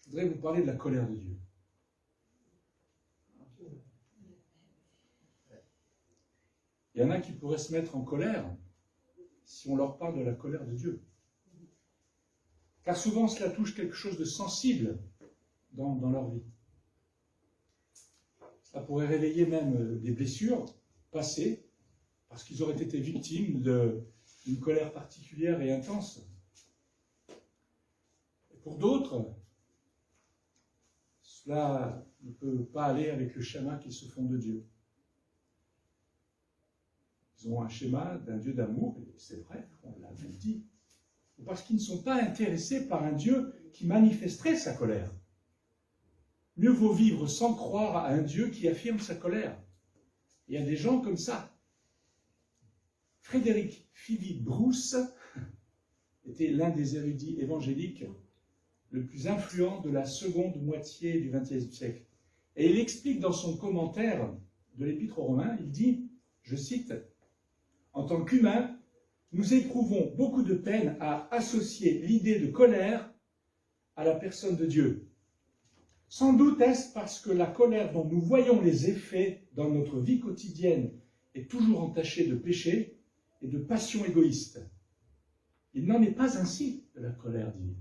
je voudrais vous parler de la colère de Dieu. Il y en a qui pourraient se mettre en colère si on leur parle de la colère de Dieu. Car souvent, cela touche quelque chose de sensible dans leur vie. Ça pourrait réveiller même des blessures passées, parce qu'ils auraient été victimes d'une colère particulière et intense. Et pour d'autres, cela ne peut pas aller avec le schéma qu'ils se font de Dieu. Ils ont un schéma d'un Dieu d'amour, et c'est vrai, on l'a même dit, parce qu'ils ne sont pas intéressés par un Dieu qui manifesterait sa colère. Mieux vaut vivre sans croire à un Dieu qui affirme sa colère. Il y a des gens comme ça. Frédéric Philippe Brousse était l'un des érudits évangéliques le plus influent de la seconde moitié du XXe siècle. Et il explique dans son commentaire de l'Épître aux Romains, il dit, je cite, « En tant qu'humains, nous éprouvons beaucoup de peine à associer l'idée de colère à la personne de Dieu. Sans doute est-ce parce que la colère dont nous voyons les effets dans notre vie quotidienne est toujours entachée de péché et de passions égoïstes. Il n'en est pas ainsi de la colère divine.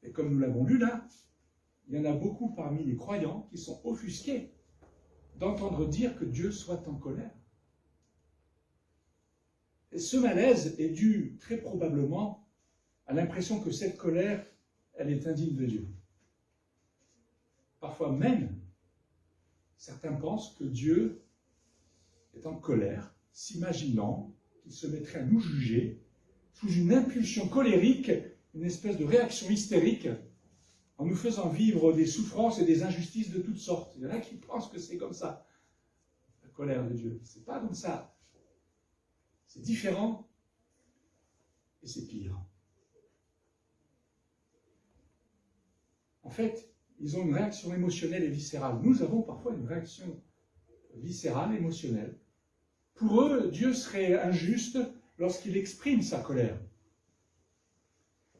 Et comme nous l'avons lu là, il y en a beaucoup parmi les croyants qui sont offusqués d'entendre dire que Dieu soit en colère. Et ce malaise est dû très probablement à l'impression que cette colère, elle est indigne de Dieu. Parfois même, certains pensent que Dieu est en colère, s'imaginant qu'il se mettrait à nous juger sous une impulsion colérique, une espèce de réaction hystérique, en nous faisant vivre des souffrances et des injustices de toutes sortes. Il y en a qui pensent que c'est comme ça, la colère de Dieu. C'est pas comme ça. C'est différent et c'est pire. En fait, ils ont une réaction émotionnelle et viscérale. Nous avons parfois une réaction viscérale, émotionnelle. Pour eux, Dieu serait injuste lorsqu'il exprime sa colère.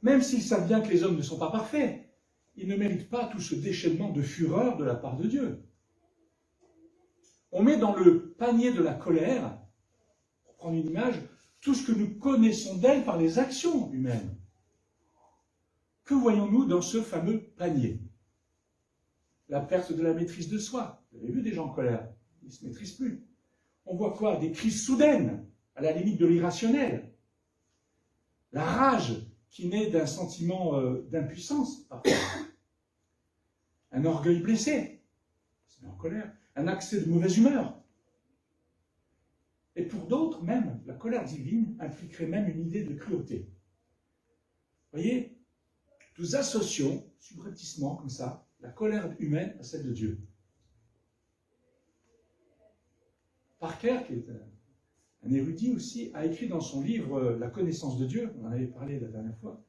Même s'ils savent bien que les hommes ne sont pas parfaits, ils ne méritent pas tout ce déchaînement de fureur de la part de Dieu. On met dans le panier de la colère, pour prendre une image, tout ce que nous connaissons d'elle par les actions humaines. Que voyons-nous dans ce fameux panier? La perte de la maîtrise de soi. Vous avez vu des gens en colère, ils ne se maîtrisent plus. On voit quoi? Des crises soudaines, à la limite de l'irrationnel. La rage qui naît d'un sentiment d'impuissance, parfois. Un orgueil blessé, se met en colère. Un accès de mauvaise humeur. Et pour d'autres, même, la colère divine impliquerait même une idée de cruauté. Vous voyez, nous associons, subrepticement, comme ça, la colère humaine à celle de Dieu. Parker, qui est un érudit aussi, a écrit dans son livre « La connaissance de Dieu », on en avait parlé la dernière fois,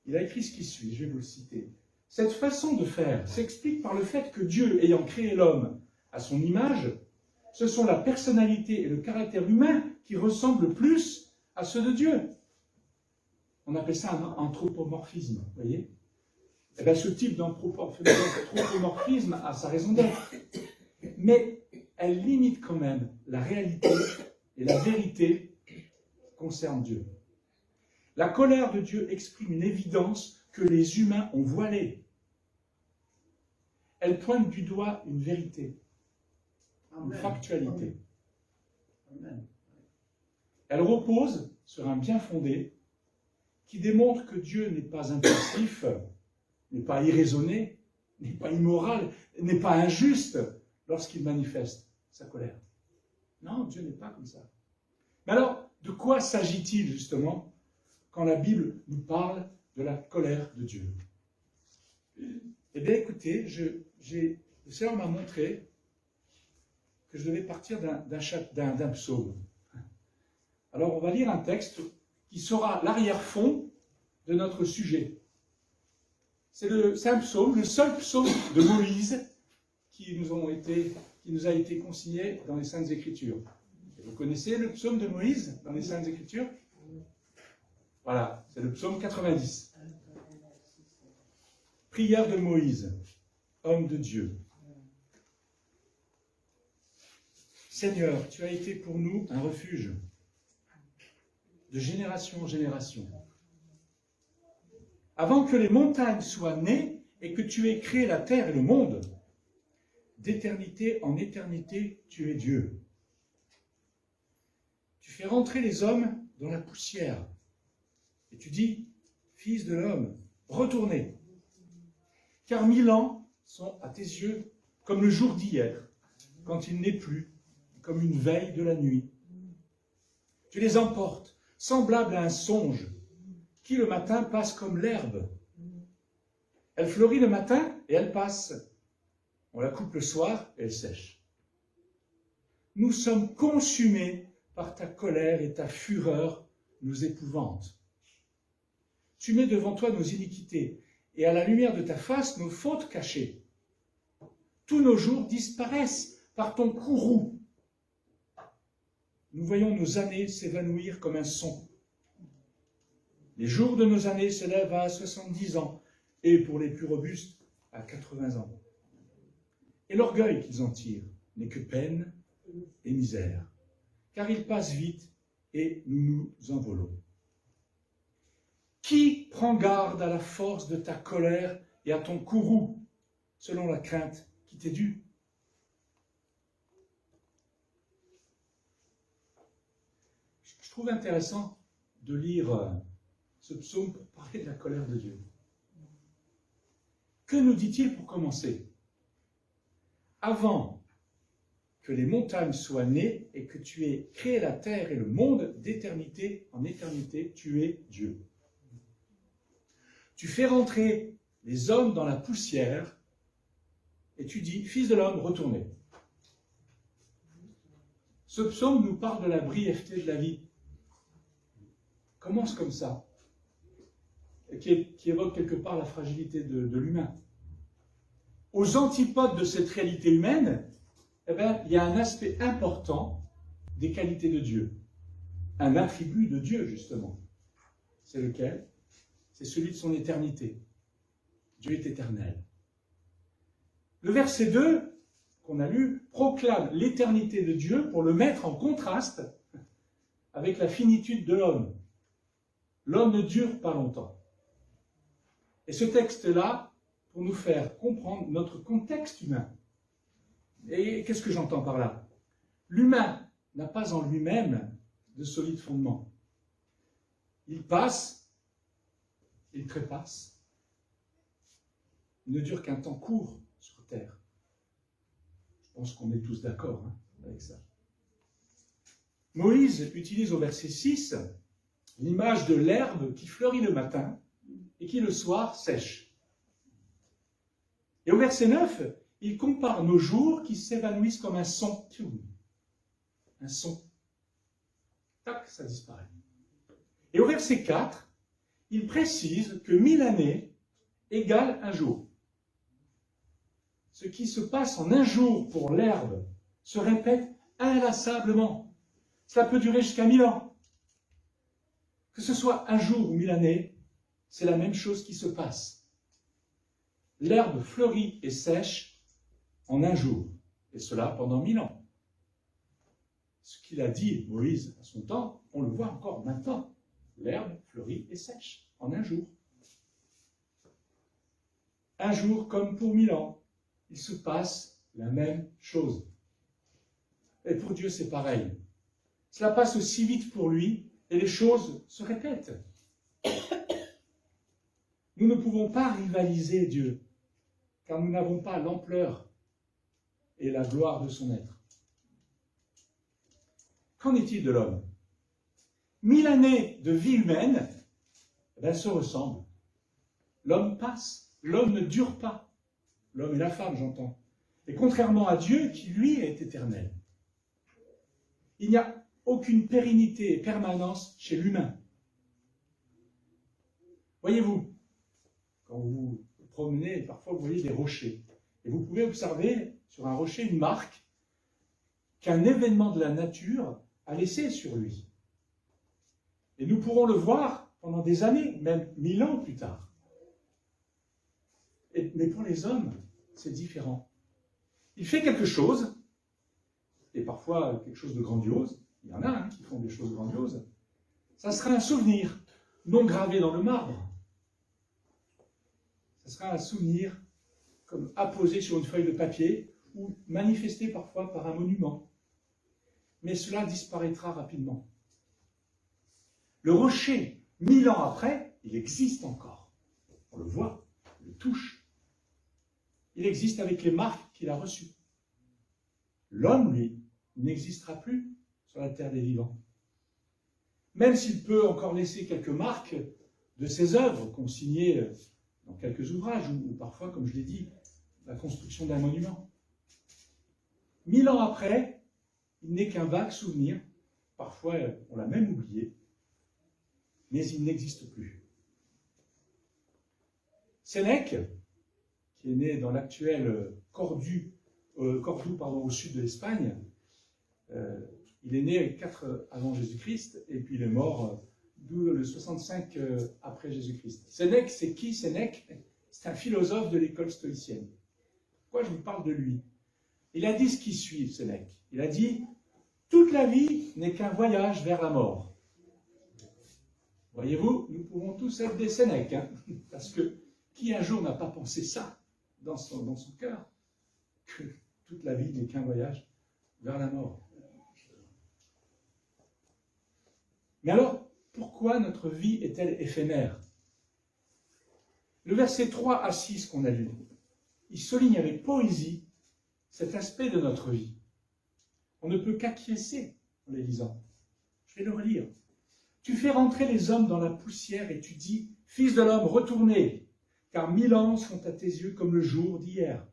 il a écrit ce qui suit, je vais vous le citer. « Cette façon de faire s'explique par le fait que Dieu, ayant créé l'homme à son image, ce sont la personnalité et le caractère humain qui ressemblent le plus à ceux de Dieu. » On appelle ça un anthropomorphisme, vous voyez? Eh bien, ce type d'anthropomorphisme a sa raison d'être. Mais elle limite quand même la réalité et la vérité qui concerne Dieu. La colère de Dieu exprime une évidence que les humains ont voilée. Elle pointe du doigt une vérité, une factualité. Elle repose sur un bien fondé qui démontre que Dieu n'est pas impulsif, n'est pas irraisonné, n'est pas immoral, n'est pas injuste lorsqu'il manifeste sa colère. Non, Dieu n'est pas comme ça. Mais alors, de quoi s'agit-il justement quand la Bible nous parle de la colère de Dieu? Eh bien, écoutez, le Seigneur m'a montré que je devais partir d'un psaume. Alors, on va lire un texte qui sera l'arrière-fond de notre sujet. C'est un psaume, le seul psaume de Moïse qui nous a été consigné dans les Saintes Écritures. Vous connaissez le psaume de Moïse dans les Saintes Écritures? Voilà, c'est le psaume 90. Prière de Moïse, homme de Dieu. Seigneur, tu as été pour nous un refuge de génération en génération. Avant que les montagnes soient nées et que tu aies créé la terre et le monde, d'éternité en éternité, tu es Dieu. Tu fais rentrer les hommes dans la poussière. Et tu dis, fils de l'homme, retournez. Car 1000 ans sont à tes yeux comme le jour d'hier, quand il n'est plus, comme une veille de la nuit. Tu les emportes, semblables à un songe, qui le matin passe comme l'herbe. Elle fleurit le matin et elle passe. On la coupe le soir et elle sèche. Nous sommes consumés par ta colère et ta fureur nous épouvante. Tu mets devant toi nos iniquités et à la lumière de ta face nos fautes cachées. Tous nos jours disparaissent par ton courroux. Nous voyons nos années s'évanouir comme un son. Les jours de nos années s'élèvent à 70 ans, et pour les plus robustes, à 80 ans. Et l'orgueil qu'ils en tirent n'est que peine et misère, car ils passent vite et nous nous envolons. Qui prend garde à la force de ta colère et à ton courroux, selon la crainte qui t'est due? Je trouve intéressant de lire ce psaume pour parler de la colère de Dieu. Que nous dit-il pour commencer? Avant que les montagnes soient nées et que tu aies créé la terre et le monde, d'éternité en éternité, tu es Dieu. Tu fais rentrer les hommes dans la poussière et tu dis, fils de l'homme, retournez. Ce psaume nous parle de la brièveté de la vie. Commence comme ça, qui évoque quelque part la fragilité de l'humain. Aux antipodes de cette réalité humaine, eh bien, il y a un aspect important des qualités de Dieu, un attribut de Dieu, justement. C'est lequel? C'est celui de son éternité. Dieu est éternel. Le verset 2, qu'on a lu, proclame l'éternité de Dieu pour le mettre en contraste avec la finitude de l'homme. L'homme ne dure pas longtemps. Et ce texte-là, pour nous faire comprendre notre contexte humain. Et qu'est-ce que j'entends par là? L'humain n'a pas en lui-même de solides fondements. Il passe, il trépasse. Il ne dure qu'un temps court sur Terre. Je pense qu'on est tous d'accord avec ça. Moïse utilise au verset 6 l'image de l'herbe qui fleurit le matin et qui le soir sèche. Et au verset 9, il compare nos jours qui s'évanouissent comme un son. Un son. Tac, ça disparaît. Et au verset 4, il précise que 1000 années égale un jour. Ce qui se passe en un jour pour l'herbe se répète inlassablement. Cela peut durer jusqu'à 1000 ans. Que ce soit un jour ou 1000 années, c'est la même chose qui se passe. L'herbe fleurit et sèche en un jour, et cela pendant 1000 ans. Ce qu'il a dit, Moïse, à son temps, on le voit encore maintenant. L'herbe fleurit et sèche en un jour. Un jour comme pour 1000 ans, il se passe la même chose. Et pour Dieu, c'est pareil. Cela passe aussi vite pour lui, et les choses se répètent. Nous ne pouvons pas rivaliser Dieu, car nous n'avons pas l'ampleur et la gloire de son être. Qu'en est-il de l'homme? 1000 années de vie humaine, se ressemblent. L'homme passe, l'homme ne dure pas. L'homme et la femme, j'entends. Et contrairement à Dieu, qui lui est éternel. Il n'y a aucune pérennité et permanence chez l'humain. Voyez-vous, quand vous vous promenez, parfois vous voyez des rochers. Et vous pouvez observer sur un rocher une marque qu'un événement de la nature a laissé sur lui. Et nous pourrons le voir pendant des années, même 1000 ans plus tard. Mais pour les hommes, c'est différent. Il fait quelque chose, et parfois quelque chose de grandiose. Il y en a qui font des choses grandioses. Ça sera un souvenir, non gravé dans le marbre. Ça sera un souvenir comme apposé sur une feuille de papier ou manifesté parfois par un monument. Mais cela disparaîtra rapidement. Le rocher, 1000 ans après, il existe encore. On le voit, on le touche. Il existe avec les marques qu'il a reçues. L'homme, lui, n'existera plus sur la terre des vivants. Même s'il peut encore laisser quelques marques de ses œuvres qu'ont signées dans quelques ouvrages, ou parfois, comme je l'ai dit, la construction d'un monument. 1000 ans après, il n'est qu'un vague souvenir, parfois on l'a même oublié, mais il n'existe plus. Sénèque, qui est né dans l'actuel Cordoue, au sud de l'Espagne, il est né 4 avant Jésus-Christ, et puis il est mort le 65 après Jésus-Christ. Sénèque, c'est qui Sénèque? C'est un philosophe de l'école stoïcienne. Pourquoi je vous parle de lui? Il a dit ce qui suit, Sénèque. Il a dit « Toute la vie n'est qu'un voyage vers la mort ». Voyez-vous, nous pouvons tous être des Sénèques, parce que qui un jour n'a pas pensé ça dans son cœur, que toute la vie n'est qu'un voyage vers la mort. Mais alors, pourquoi notre vie est-elle éphémère? Le verset 3 à 6 qu'on a lu, il souligne avec poésie cet aspect de notre vie. On ne peut qu'acquiescer en les lisant. Je vais le relire. Tu fais rentrer les hommes dans la poussière et tu dis, Fils de l'homme, retournez, car 1000 ans sont à tes yeux comme le jour d'hier,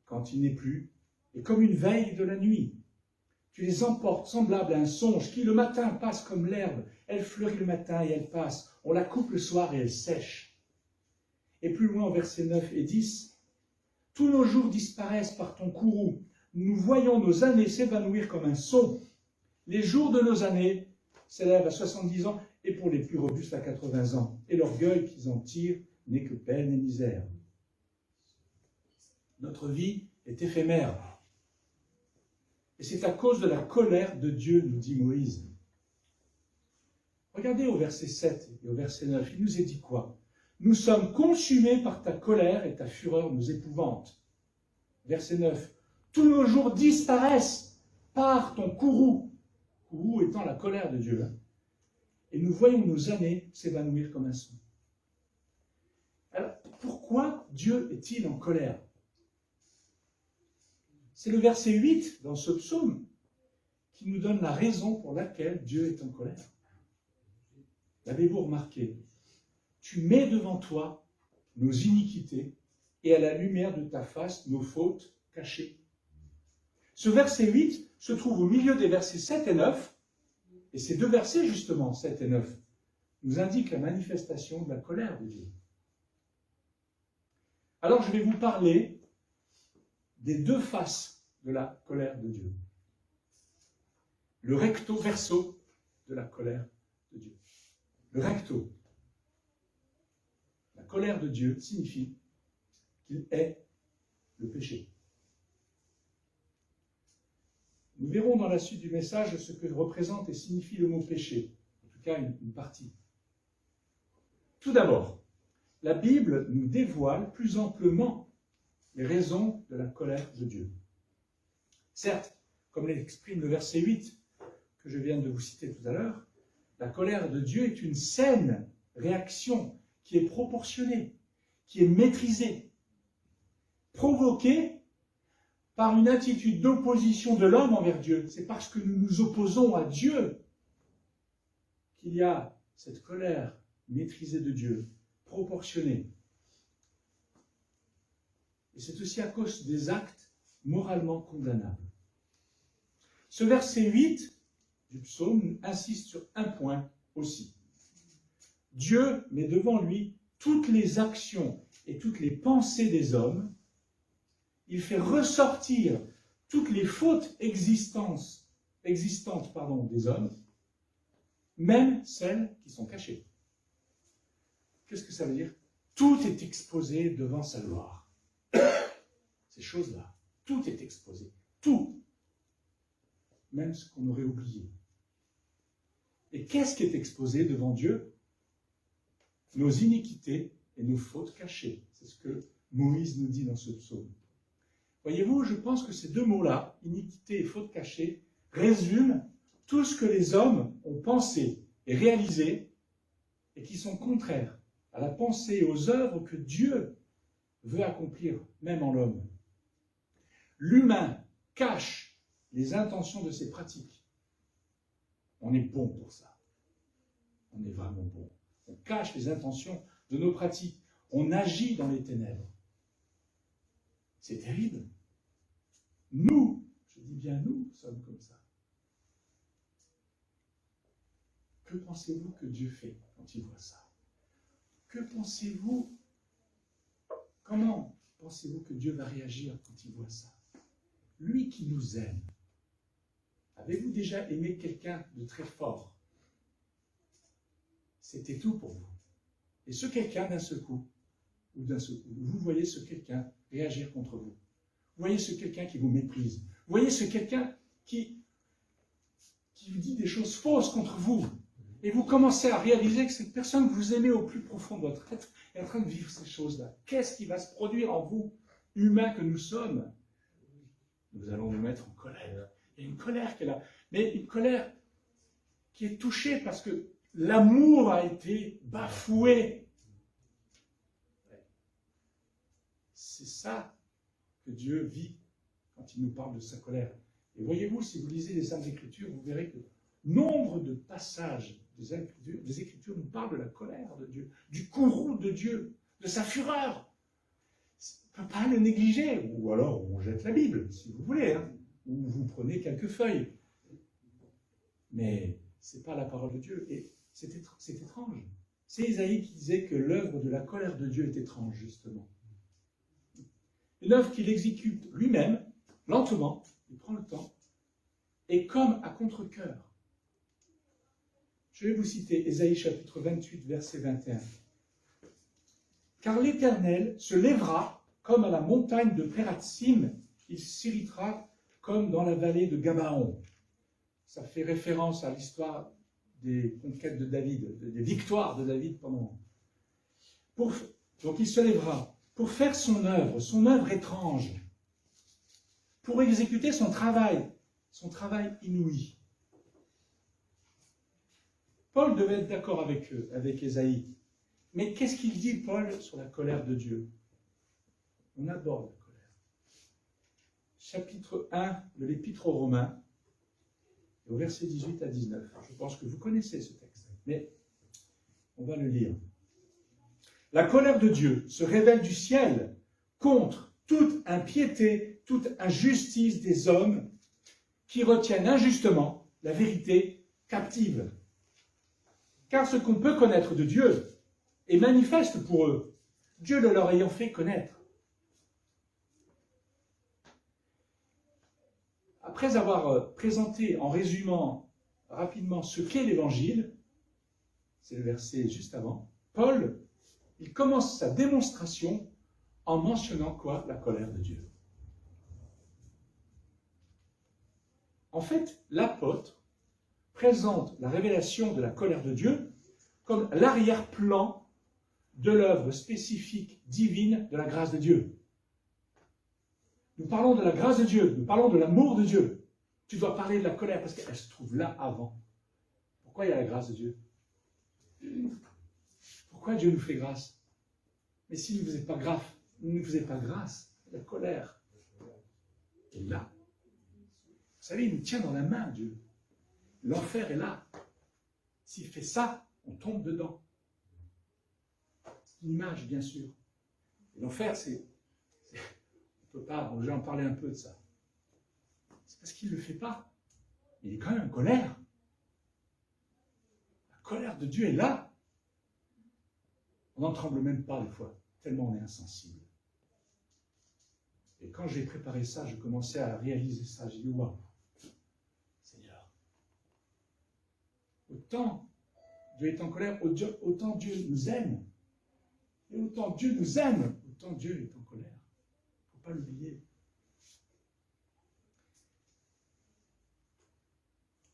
quand il n'est plus, et comme une veille de la nuit. Tu les emportes semblables à un songe qui le matin passe comme l'herbe. Elle fleurit le matin et elle passe. On la coupe le soir et elle sèche. Et plus loin, au verset 9 et 10, tous nos jours disparaissent par ton courroux. Nous voyons nos années s'évanouir comme un son. Les jours de nos années s'élèvent à 70 ans et pour les plus robustes à 80 ans. Et l'orgueil qu'ils en tirent n'est que peine et misère. Notre vie est éphémère. Et c'est à cause de la colère de Dieu, nous dit Moïse. Regardez au verset 7 et au verset 9, il nous est dit quoi? Nous sommes consumés par ta colère et ta fureur nous épouvante. Verset 9, tous nos jours disparaissent par ton courroux, courroux étant la colère de Dieu, et nous voyons nos années s'évanouir comme un son. Alors, pourquoi Dieu est-il en colère? C'est le verset 8 dans ce psaume qui nous donne la raison pour laquelle Dieu est en colère. L'avez-vous remarqué? Tu mets devant toi nos iniquités et à la lumière de ta face nos fautes cachées. Ce verset 8 se trouve au milieu des versets 7 et 9, et ces deux versets justement, 7 et 9, nous indiquent la manifestation de la colère de Dieu. Alors je vais vous parler des deux faces de la colère de Dieu. Le recto verso de la colère de Dieu. Le recto. La colère de Dieu signifie qu'il est le péché. Nous verrons dans la suite du message ce que représente et signifie le mot péché, en tout cas une partie. Tout d'abord, la Bible nous dévoile plus amplement les raisons de la colère de Dieu. Certes, comme l'exprime le verset 8 que je viens de vous citer tout à l'heure, la colère de Dieu est une saine réaction qui est proportionnée, qui est maîtrisée, provoquée par une attitude d'opposition de l'homme envers Dieu. C'est parce que nous nous opposons à Dieu qu'il y a cette colère maîtrisée de Dieu, proportionnée. Et c'est aussi à cause des actes moralement condamnables. Ce verset 8 du psaume insiste sur un point aussi. Dieu met devant lui toutes les actions et toutes les pensées des hommes. Il fait ressortir toutes les fautes existantes des hommes, même celles qui sont cachées. Qu'est-ce que ça veut dire? Tout est exposé devant sa gloire. Ces choses-là, tout est exposé. Tout. Même ce qu'on aurait oublié. Et qu'est-ce qui est exposé devant Dieu? Nos iniquités et nos fautes cachées. C'est ce que Moïse nous dit dans ce psaume. Voyez-vous, je pense que ces deux mots-là, iniquité et faute cachée, résument tout ce que les hommes ont pensé et réalisé et qui sont contraires à la pensée et aux œuvres que Dieu veut accomplir, même en l'homme. L'humain cache les intentions de ses pratiques. On est bon pour ça. On est vraiment bon. On cache les intentions de nos pratiques. On agit dans les ténèbres. C'est terrible. Nous, je dis bien nous, sommes comme ça. Que pensez-vous que Dieu fait quand il voit ça? Que pensez-vous? Comment pensez-vous que Dieu va réagir quand il voit ça? Lui qui nous aime. Avez-vous déjà aimé quelqu'un de très fort? C'était tout pour vous. Et ce quelqu'un, d'un seul coup, vous voyez ce quelqu'un réagir contre vous. Vous voyez ce quelqu'un qui vous méprise. Vous voyez ce quelqu'un qui vous dit des choses fausses contre vous. Et vous commencez à réaliser que cette personne que vous aimez au plus profond de votre être est en train de vivre ces choses-là. Qu'est-ce qui va se produire en vous, humains que nous sommes? Nous allons nous mettre en colère. Il y a une colère qui est là. Mais une colère qui est touchée parce que l'amour a été bafoué. C'est ça que Dieu vit quand il nous parle de sa colère. Et voyez-vous, si vous lisez les Saintes Écritures, vous verrez que nombre de passages des Écritures nous parlent de la colère de Dieu, du courroux de Dieu, de sa fureur. On ne peut pas le négliger. Ou alors on jette la Bible, si vous voulez, hein, ou vous prenez quelques feuilles. Mais ce n'est pas la parole de Dieu. Et c'est étrange. C'est Isaïe qui disait que l'œuvre de la colère de Dieu est étrange, justement. Une œuvre qu'il exécute lui-même, lentement, il prend le temps, et comme à contre-cœur. Je vais vous citer Ésaïe chapitre 28, verset 21. « Car l'Éternel se lèvera comme à la montagne de Pératsim, il s'irritera comme dans la vallée de Gabaon. » Ça fait référence à l'histoire des conquêtes de David, des victoires de David pendant. Donc il se lèvera pour faire son œuvre étrange, pour exécuter son travail inouï. Paul devait être d'accord avec Ésaïe. Mais qu'est-ce qu'il dit, Paul, sur la colère de Dieu? On aborde la colère. Chapitre 1 de l'Épître aux Romains, au verset 18 à 19. Je pense que vous connaissez ce texte, mais on va le lire. « La colère de Dieu se révèle du ciel contre toute impiété, toute injustice des hommes qui retiennent injustement la vérité captive. Car ce qu'on peut connaître de Dieu est manifeste pour eux, Dieu le leur ayant fait connaître. » Après avoir présenté en résumant rapidement ce qu'est l'Évangile, c'est le verset juste avant, Paul, il commence sa démonstration en mentionnant quoi? La colère de Dieu. En fait, l'apôtre présente la révélation de la colère de Dieu comme l'arrière-plan de l'œuvre spécifique divine de la grâce de Dieu. Nous parlons de la grâce de Dieu, nous parlons de l'amour de Dieu. Tu dois parler de la colère parce qu'elle se trouve là avant. Pourquoi il y a la grâce de Dieu? Pourquoi Dieu nous fait grâce? Mais s'il ne nous faisait pas grâce, la colère est là. Vous savez, il nous tient dans la main, Dieu. L'enfer est là. S'il fait ça, on tombe dedans. C'est une image, bien sûr. Et l'enfer, on peut pas, je vais en parler un peu de ça. C'est parce qu'il ne le fait pas. Il est quand même en colère. La colère de Dieu est là. On n'en tremble même pas des fois, tellement on est insensible. Et quand j'ai préparé ça, je commençais à réaliser ça. J'ai dit, waouh, Seigneur, autant Dieu est en colère, autant Dieu nous aime. Et autant Dieu nous aime, autant Dieu est en colère. Il ne faut pas l'oublier.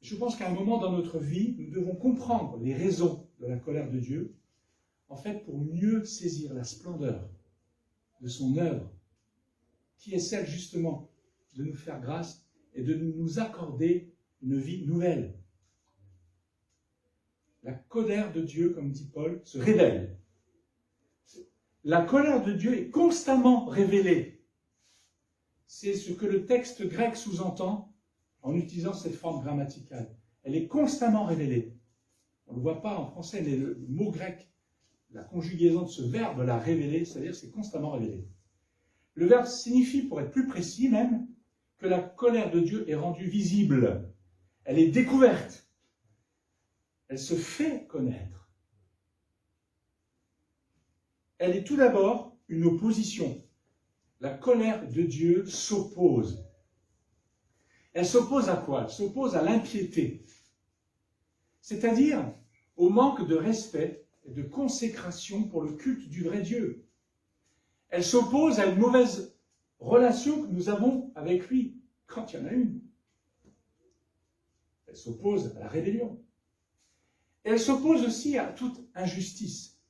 Je pense qu'à un moment dans notre vie, nous devons comprendre les raisons de la colère de Dieu, en fait, pour mieux saisir la splendeur de son œuvre, qui est celle justement de nous faire grâce et de nous accorder une vie nouvelle. La colère de Dieu, comme dit Paul, se révèle. La colère de Dieu est constamment révélée. C'est ce que le texte grec sous-entend en utilisant cette forme grammaticale. Elle est constamment révélée. On ne le voit pas en français, mais le mot grec, la conjugaison de ce verbe, la révéler, c'est-à-dire c'est constamment révélé. Le verbe signifie, pour être plus précis même, que la colère de Dieu est rendue visible. Elle est découverte. Elle se fait connaître. Elle est tout d'abord une opposition. La colère de Dieu s'oppose. Elle s'oppose à quoi? Elle s'oppose à l'impiété. C'est-à-dire au manque de respect et de consécration pour le culte du vrai Dieu. Elle s'oppose à une mauvaise relation que nous avons avec lui, quand il y en a une. Elle s'oppose à la rébellion. Et elle s'oppose aussi à toute injustice.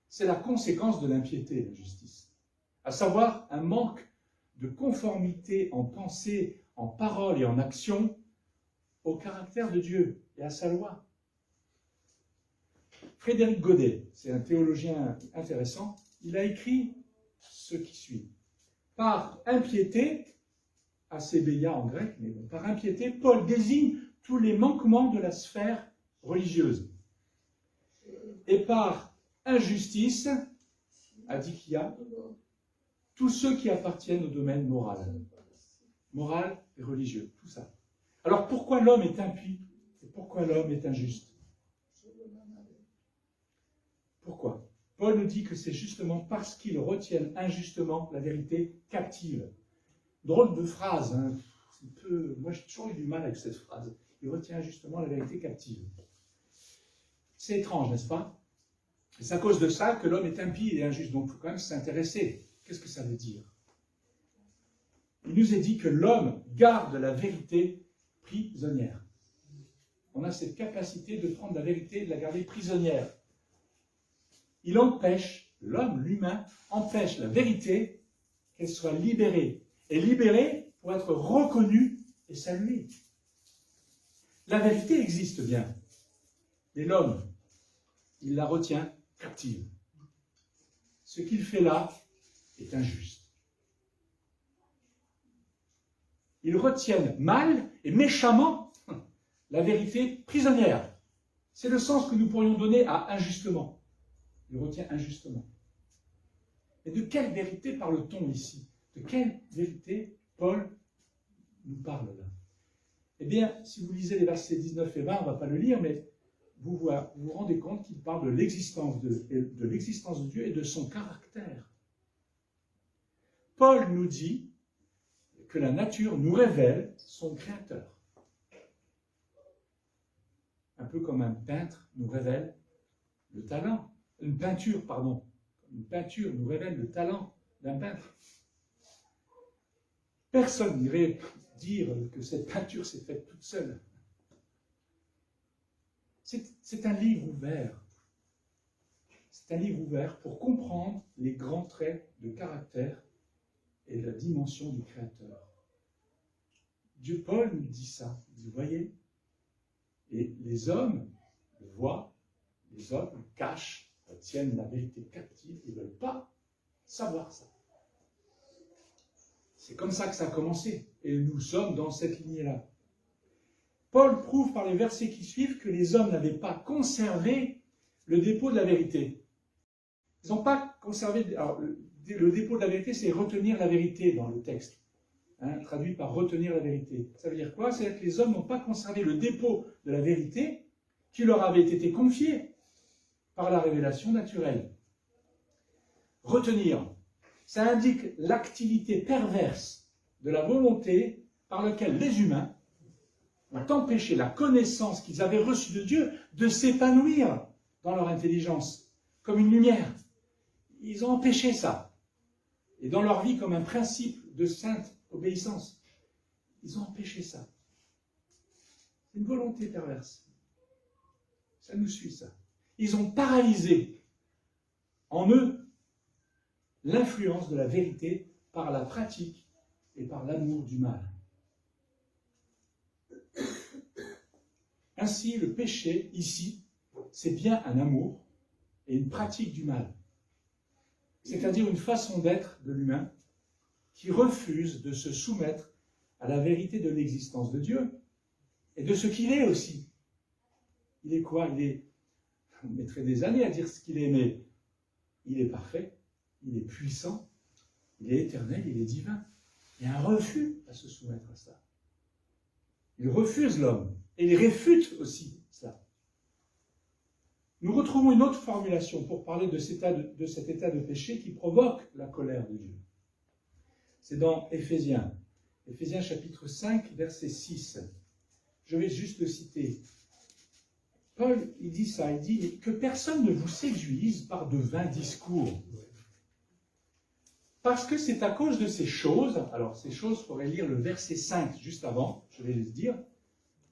C'est la conséquence de l'impiété, l'injustice. À savoir un manque de conformité en pensée, en parole et en action au caractère de Dieu et à sa loi. Frédéric Godet, c'est un théologien intéressant, il a écrit ce qui suit. Par impiété, asébéia en grec, mais bon, par impiété, Paul désigne tous les manquements de la sphère religieuse. Et par injustice, adikia, tous ceux qui appartiennent au domaine moral. Moral et religieux, tout ça. Alors pourquoi l'homme est impie et pourquoi l'homme est injuste? Pourquoi? Paul nous dit que c'est justement parce qu'ils retiennent injustement la vérité captive. Drôle de phrase, hein. Moi j'ai toujours eu du mal avec cette phrase. Il retient injustement la vérité captive. C'est étrange, n'est-ce pas? Et c'est à cause de ça que l'homme est impie et injuste. Donc il faut quand même s'intéresser. Qu'est-ce que ça veut dire? Il nous est dit que l'homme garde la vérité prisonnière. On a cette capacité de prendre la vérité et de la garder prisonnière. Il empêche, l'homme, l'humain, empêche la vérité qu'elle soit libérée. Et libérée pour être reconnue et saluée. La vérité existe bien. Mais l'homme, il la retient captive. Ce qu'il fait là est injuste. Ils retiennent mal et méchamment la vérité prisonnière. C'est le sens que nous pourrions donner à injustement. Il retient injustement. Et de quelle vérité parle-t-on ici? De quelle vérité Paul nous parle là? Eh bien, si vous lisez les versets 19 et 20, on ne va pas le lire, mais vous vous rendez compte qu'il parle de l'existence de Dieu et de son caractère. Paul nous dit que la nature nous révèle son créateur. Un peu comme un peintre nous révèle le talent. Une peinture nous révèle le talent d'un peintre. Personne n'irait dire que cette peinture s'est faite toute seule. C'est un livre ouvert. C'est un livre ouvert pour comprendre les grands traits de caractère et la dimension du Créateur. Dieu, Paul nous dit ça. Il dit, vous voyez, et les hommes le voient, les hommes cachent, tiennent la vérité captive, ils ne veulent pas savoir ça. C'est comme ça que ça a commencé, et nous sommes dans cette lignée-là. Paul prouve par les versets qui suivent que les hommes n'avaient pas conservé le dépôt de la vérité. Ils n'ont pas conservé... Alors, le dépôt de la vérité, c'est retenir la vérité dans le texte. Traduit par retenir la vérité. Ça veut dire quoi? C'est que les hommes n'ont pas conservé le dépôt de la vérité qui leur avait été confié par la révélation naturelle. Retenir, ça indique l'activité perverse de la volonté par laquelle les humains ont empêché la connaissance qu'ils avaient reçue de Dieu de s'épanouir dans leur intelligence, comme une lumière. ils ont empêché ça. Et dans leur vie, comme un principe de sainte obéissance, ils ont empêché ça. C'est une volonté perverse. Ça nous suit, ça. Ils ont paralysé en eux l'influence de la vérité par la pratique et par l'amour du mal. Ainsi, le péché, ici, c'est bien un amour et une pratique du mal. C'est-à-dire une façon d'être de l'humain qui refuse de se soumettre à la vérité de l'existence de Dieu et de ce qu'il est aussi. Il est quoi? On mettrait des années à dire ce qu'il est, mais il est parfait, il est puissant, il est éternel, il est divin. Il y a un refus à se soumettre à ça. Il refuse l'homme et il réfute aussi cela. Nous retrouvons une autre formulation pour parler de cet état de péché qui provoque la colère de Dieu. C'est dans Éphésiens chapitre 5, verset 6. Je vais juste le citer. Paul, il dit ça, il dit que personne ne vous séduise par de vains discours. Parce que c'est à cause de ces choses, alors ces choses, il faudrait lire le verset 5 juste avant, je vais le dire,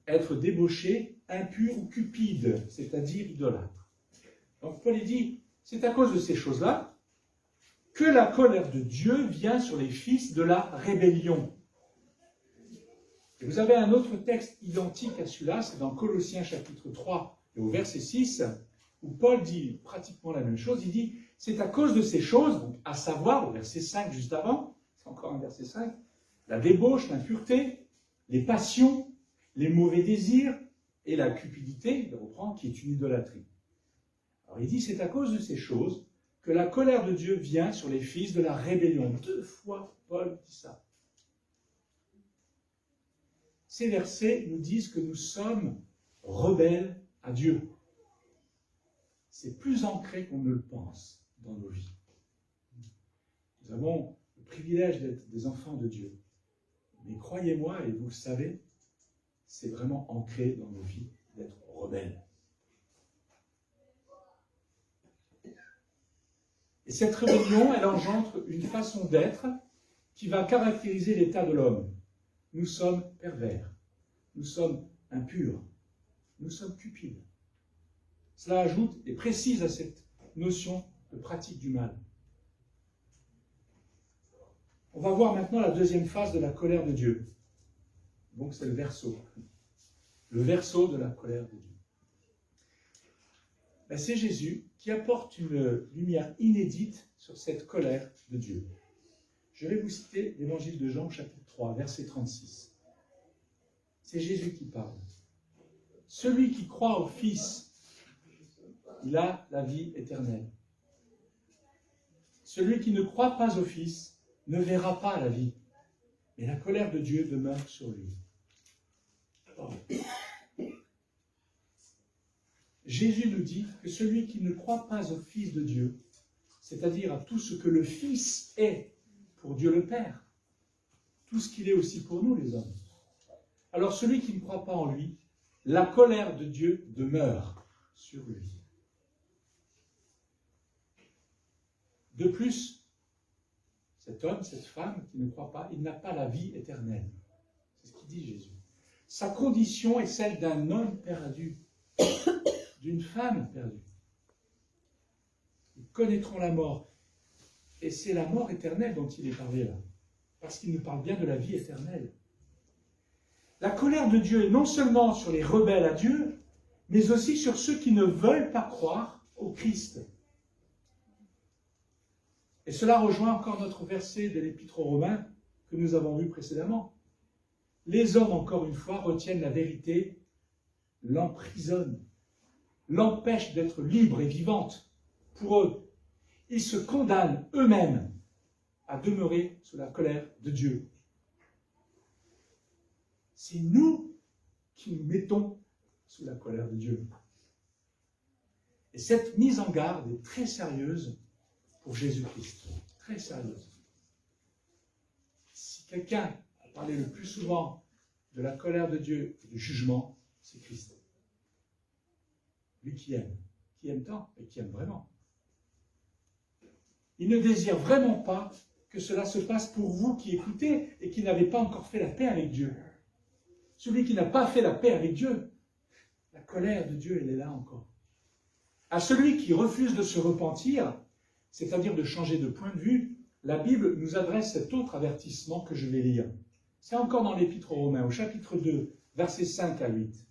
être débauché, impur ou cupide, c'est-à-dire idolâtre. Donc Paul il dit, c'est à cause de ces choses-là que la colère de Dieu vient sur les fils de la rébellion. Et vous avez un autre texte identique à celui-là, c'est dans Colossiens chapitre 3 et au verset 6, où Paul dit pratiquement la même chose, il dit, c'est à cause de ces choses, donc à savoir, au verset 5 juste avant, c'est encore un verset 5, la débauche, l'impureté, les passions, les mauvais désirs et la cupidité, il reprend, qui est une idolâtrie. Alors il dit, c'est à cause de ces choses que la colère de Dieu vient sur les fils de la rébellion. 2 fois, Paul dit ça. Ces versets nous disent que nous sommes rebelles à Dieu. C'est plus ancré qu'on ne le pense dans nos vies. Nous avons le privilège d'être des enfants de Dieu. Mais croyez-moi, et vous le savez, c'est vraiment ancré dans nos vies d'être rebelles. Et cette rébellion, elle engendre une façon d'être qui va caractériser l'état de l'homme. Nous sommes pervers, nous sommes impurs, nous sommes cupides. Cela ajoute et précise à cette notion de pratique du mal. On va voir maintenant la deuxième phase de la colère de Dieu. Donc c'est le verseau. Le verseau de la colère de Dieu. Ben, c'est Jésus qui apporte une lumière inédite sur cette colère de Dieu. Je vais vous citer l'évangile de Jean, chapitre 3, verset 36. C'est Jésus qui parle. Celui qui croit au Fils, il a la vie éternelle. Celui qui ne croit pas au Fils ne verra pas la vie, mais la colère de Dieu demeure sur lui. Alors, Jésus nous dit que celui qui ne croit pas au Fils de Dieu, c'est-à-dire à tout ce que le Fils est pour Dieu le Père, tout ce qu'il est aussi pour nous les hommes, alors celui qui ne croit pas en lui, la colère de Dieu demeure sur lui. De plus, cet homme, cette femme qui ne croit pas, il n'a pas la vie éternelle. C'est ce qu'il dit Jésus. Sa condition est celle d'un homme perdu, d'une femme perdue. Ils connaîtront la mort. Et c'est la mort éternelle dont il est parlé là. Parce qu'il nous parle bien de la vie éternelle. La colère de Dieu est non seulement sur les rebelles à Dieu, mais aussi sur ceux qui ne veulent pas croire au Christ. Et cela rejoint encore notre verset de l'Épître aux Romains que nous avons vu précédemment. Les hommes, encore une fois, retiennent la vérité, l'emprisonnent, l'empêchent d'être libre et vivante pour eux. Ils se condamnent eux-mêmes à demeurer sous la colère de Dieu. C'est nous qui nous mettons sous la colère de Dieu. Et cette mise en garde est très sérieuse pour Jésus-Christ. Très sérieuse. Si quelqu'un a parlé le plus souvent de la colère de Dieu et du jugement, c'est Christ. Lui qui aime tant et qui aime vraiment. Il ne désire vraiment pas que cela se passe pour vous qui écoutez et qui n'avez pas encore fait la paix avec Dieu. Celui qui n'a pas fait la paix avec Dieu, la colère de Dieu, elle est là encore. À celui qui refuse de se repentir, c'est-à-dire de changer de point de vue, la Bible nous adresse cet autre avertissement que je vais lire. C'est encore dans l'Épître aux Romains, au chapitre 2, versets 5 à 8.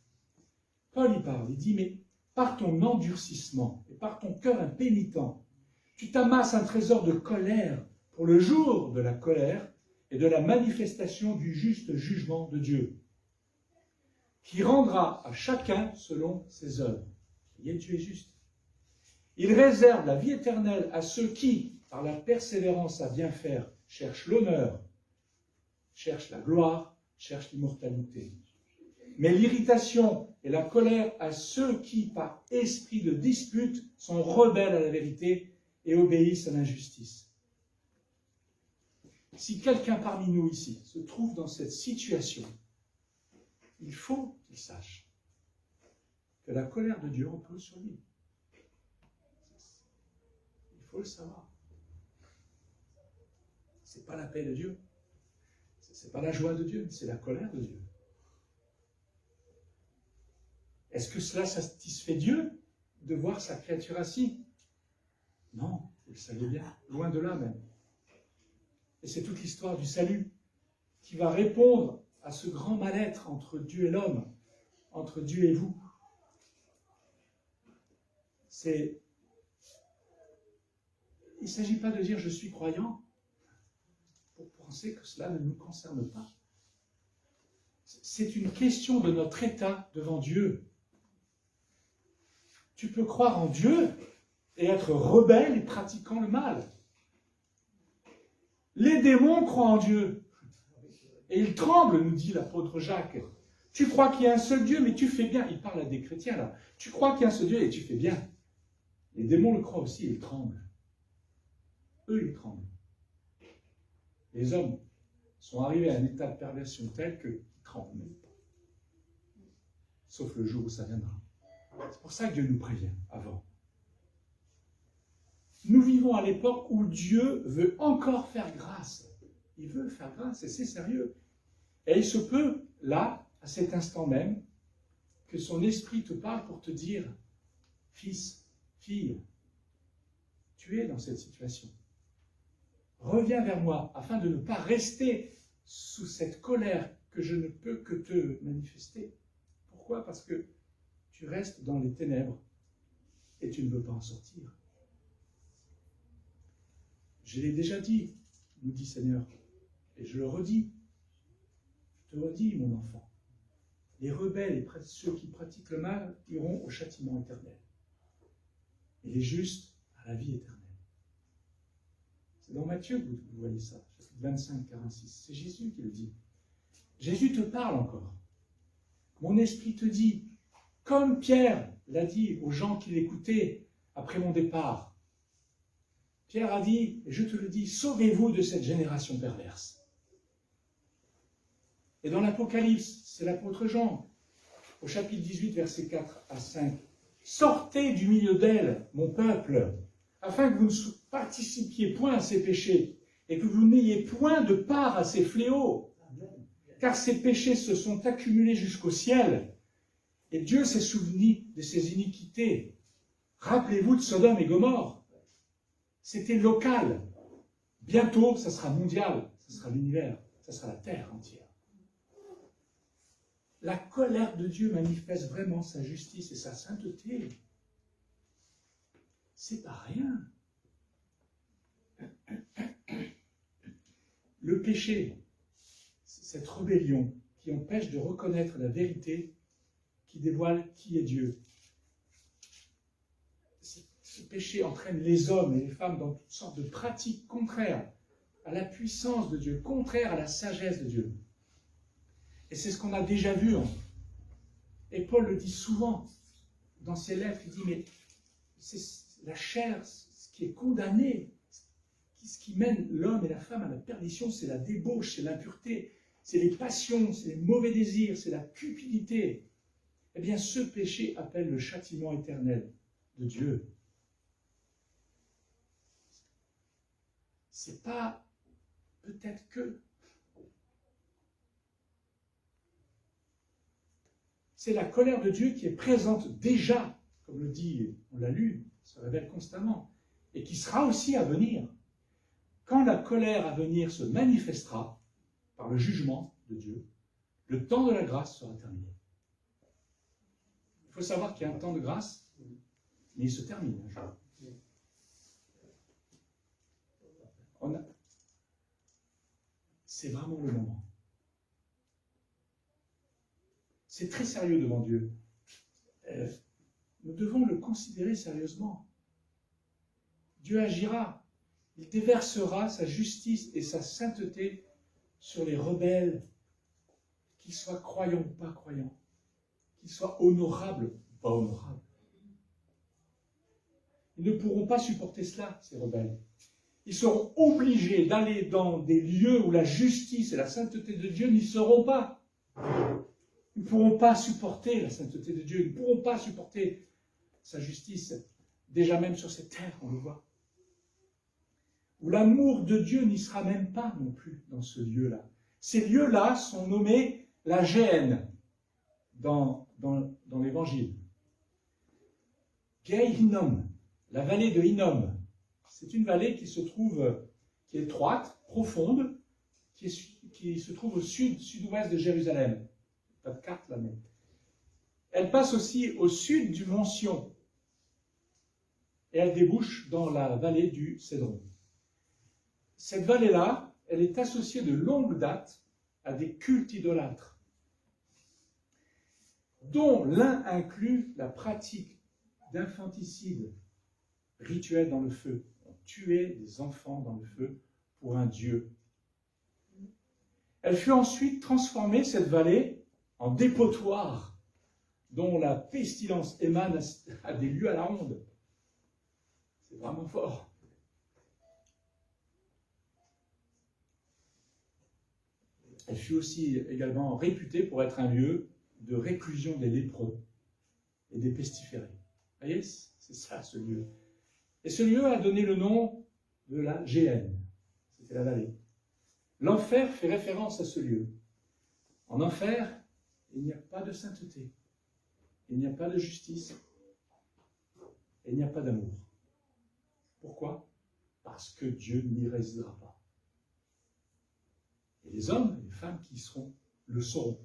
Paul y parle, il dit, mais par ton endurcissement et par ton cœur impénitent, tu t'amasses un trésor de colère pour le jour de la colère et de la manifestation du juste jugement de Dieu, qui rendra à chacun selon ses œuvres. Et Dieu est juste. Il réserve la vie éternelle à ceux qui, par la persévérance à bien faire, cherchent l'honneur, cherchent la gloire, cherchent l'immortalité. Mais l'irritation et la colère à ceux qui, par esprit de dispute, sont rebelles à la vérité et obéissent à l'injustice. Si quelqu'un parmi nous ici se trouve dans cette situation, il faut qu'il sache que la colère de Dieu repose sur lui. Il faut le savoir. Ce n'est pas la paix de Dieu, ce n'est pas la joie de Dieu, c'est la colère de Dieu. Est-ce que cela satisfait Dieu de voir sa créature ainsi? Non, vous le savez bien, loin de là même. Et c'est toute l'histoire du salut qui va répondre à ce grand mal-être entre Dieu et l'homme, entre Dieu et vous. Il ne s'agit pas de dire « je suis croyant » pour penser que cela ne nous concerne pas. C'est une question de notre état devant Dieu. Tu peux croire en Dieu et être rebelle et pratiquant le mal. Les démons croient en Dieu. Et ils tremblent, nous dit l'apôtre Jacques. Tu crois qu'il y a un seul Dieu, mais tu fais bien. Il parle à des chrétiens là. Tu crois qu'il y a un seul Dieu et tu fais bien. Les démons le croient aussi, ils tremblent. Eux, ils tremblent. Les hommes sont arrivés à un état de perversion tel qu'ils ne tremblent même pas. Sauf le jour où ça viendra. C'est pour ça que Dieu nous prévient avant. Nous vivons à l'époque où Dieu veut encore faire grâce. Il veut faire grâce et c'est sérieux. Et il se peut, là, à cet instant même, que son esprit te parle pour te dire « Fils, fille, tu es dans cette situation. Reviens vers moi afin de ne pas rester sous cette colère que je ne peux que te manifester. » Pourquoi? Parce que tu restes dans les ténèbres et tu ne veux pas en sortir. Je l'ai déjà dit, nous dit Seigneur, et je le redis. Je te redis, mon enfant. Les rebelles et ceux qui pratiquent le mal iront au châtiment éternel. Et les justes à la vie éternelle. C'est dans Matthieu que vous voyez ça, chapitre 25, 46. C'est Jésus qui le dit. Jésus te parle encore. Mon esprit te dit, comme Pierre l'a dit aux gens qui l'écoutaient après mon départ. Pierre a dit, et je te le dis, sauvez-vous de cette génération perverse. Et dans l'Apocalypse, c'est l'apôtre Jean, au chapitre 18, versets 4 à 5. Sortez du milieu d'elle, mon peuple, afin que vous ne participiez point à ses péchés, et que vous n'ayez point de part à ses fléaux. Car ces péchés se sont accumulés jusqu'au ciel, et Dieu s'est souvenu de ses iniquités. Rappelez-vous de Sodome et Gomorrhe. C'était local. Bientôt, ça sera mondial, ça sera l'univers, ça sera la terre entière. La colère de Dieu manifeste vraiment sa justice et sa sainteté. C'est pas rien. Le péché, c'est cette rébellion qui empêche de reconnaître la vérité, qui dévoile qui est Dieu. Ce péché entraîne les hommes et les femmes dans toutes sortes de pratiques contraires à la puissance de Dieu, contraires à la sagesse de Dieu. Et c'est ce qu'on a déjà vu. Et Paul le dit souvent dans ses lettres, il dit, mais c'est la chair, ce qui est condamné, ce qui mène l'homme et la femme à la perdition, c'est la débauche, c'est l'impureté, c'est les passions, c'est les mauvais désirs, c'est la cupidité. Eh bien, ce péché appelle le châtiment éternel de Dieu. c'est pas peut-être que. C'est la colère de Dieu qui est présente déjà, comme le dit, on l'a lu, se révèle constamment, et qui sera aussi à venir. Quand la colère à venir se manifestera par le jugement de Dieu, le temps de la grâce sera terminé. Il faut savoir qu'il y a un temps de grâce, mais il se termine un jour. C'est vraiment le moment. C'est très sérieux devant Dieu. Nous devons le considérer sérieusement. Dieu agira. Il déversera sa justice et sa sainteté sur les rebelles, qu'ils soient croyants ou pas croyants, qu'ils soient honorables ou pas honorables. Ils ne pourront pas supporter cela, ces rebelles. Ils seront obligés d'aller dans des lieux où la justice et la sainteté de Dieu n'y seront pas. Ils ne pourront pas supporter la sainteté de Dieu, ils ne pourront pas supporter sa justice, déjà même sur cette terre, on le voit. Où l'amour de Dieu n'y sera même pas non plus dans ce lieu-là. Ces lieux-là sont nommés la Géhenne dans l'Évangile. Gei Hinnom, la vallée de Hinnom. C'est une vallée qui se trouve, qui est étroite, profonde, qui se trouve au sud-ouest de Jérusalem. Pas de carte là, mais. Elle passe aussi au sud du mont Sion. Et elle débouche dans la vallée du Cédron. Cette vallée-là, elle est associée de longue date à des cultes idolâtres, dont l'un inclut la pratique d'infanticide rituel dans le feu. On tuait des enfants dans le feu pour un dieu. Elle fut ensuite transformée, cette vallée, en dépotoir, dont la pestilence émane à des lieux à la ronde. C'est vraiment fort. Elle fut aussi également réputée pour être un lieu de réclusion des lépreux et des pestiférés. Vous voyez, c'est ça ce lieu. Et ce lieu a donné le nom de la Géhenne. C'était la vallée. L'enfer fait référence à ce lieu. En enfer, il n'y a pas de sainteté, il n'y a pas de justice, et il n'y a pas d'amour. Pourquoi? Parce que Dieu n'y résidera pas. Et les hommes et les femmes qui y seront le sauront.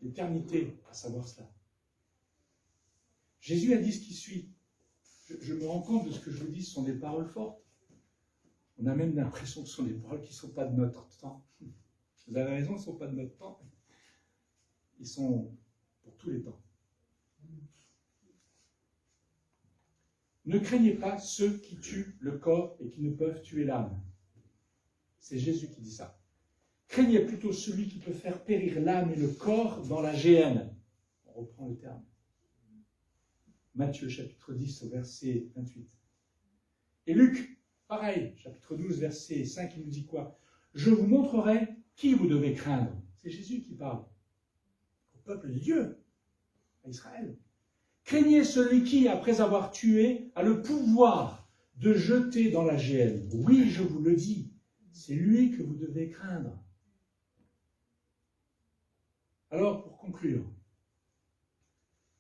L'éternité à savoir cela. Jésus a dit ce qui suit. Je me rends compte de ce que je vous dis, ce sont des paroles fortes. On a même l'impression que ce sont des paroles qui ne sont pas de notre temps. Vous avez raison, ils ne sont pas de notre temps. Ils sont pour tous les temps. Ne craignez pas ceux qui tuent le corps et qui ne peuvent tuer l'âme. C'est Jésus qui dit ça. Craignez plutôt celui qui peut faire périr l'âme et le corps dans la géhenne. On reprend le terme. Matthieu, chapitre 10, verset 28. Et Luc, pareil, chapitre 12, verset 5, il nous dit quoi? Je vous montrerai qui vous devez craindre. C'est Jésus qui parle. Au peuple de Dieu, à Israël. Craignez celui qui, après avoir tué, a le pouvoir de jeter dans la géhenne. Oui, je vous le dis, c'est lui que vous devez craindre. Alors, pour conclure,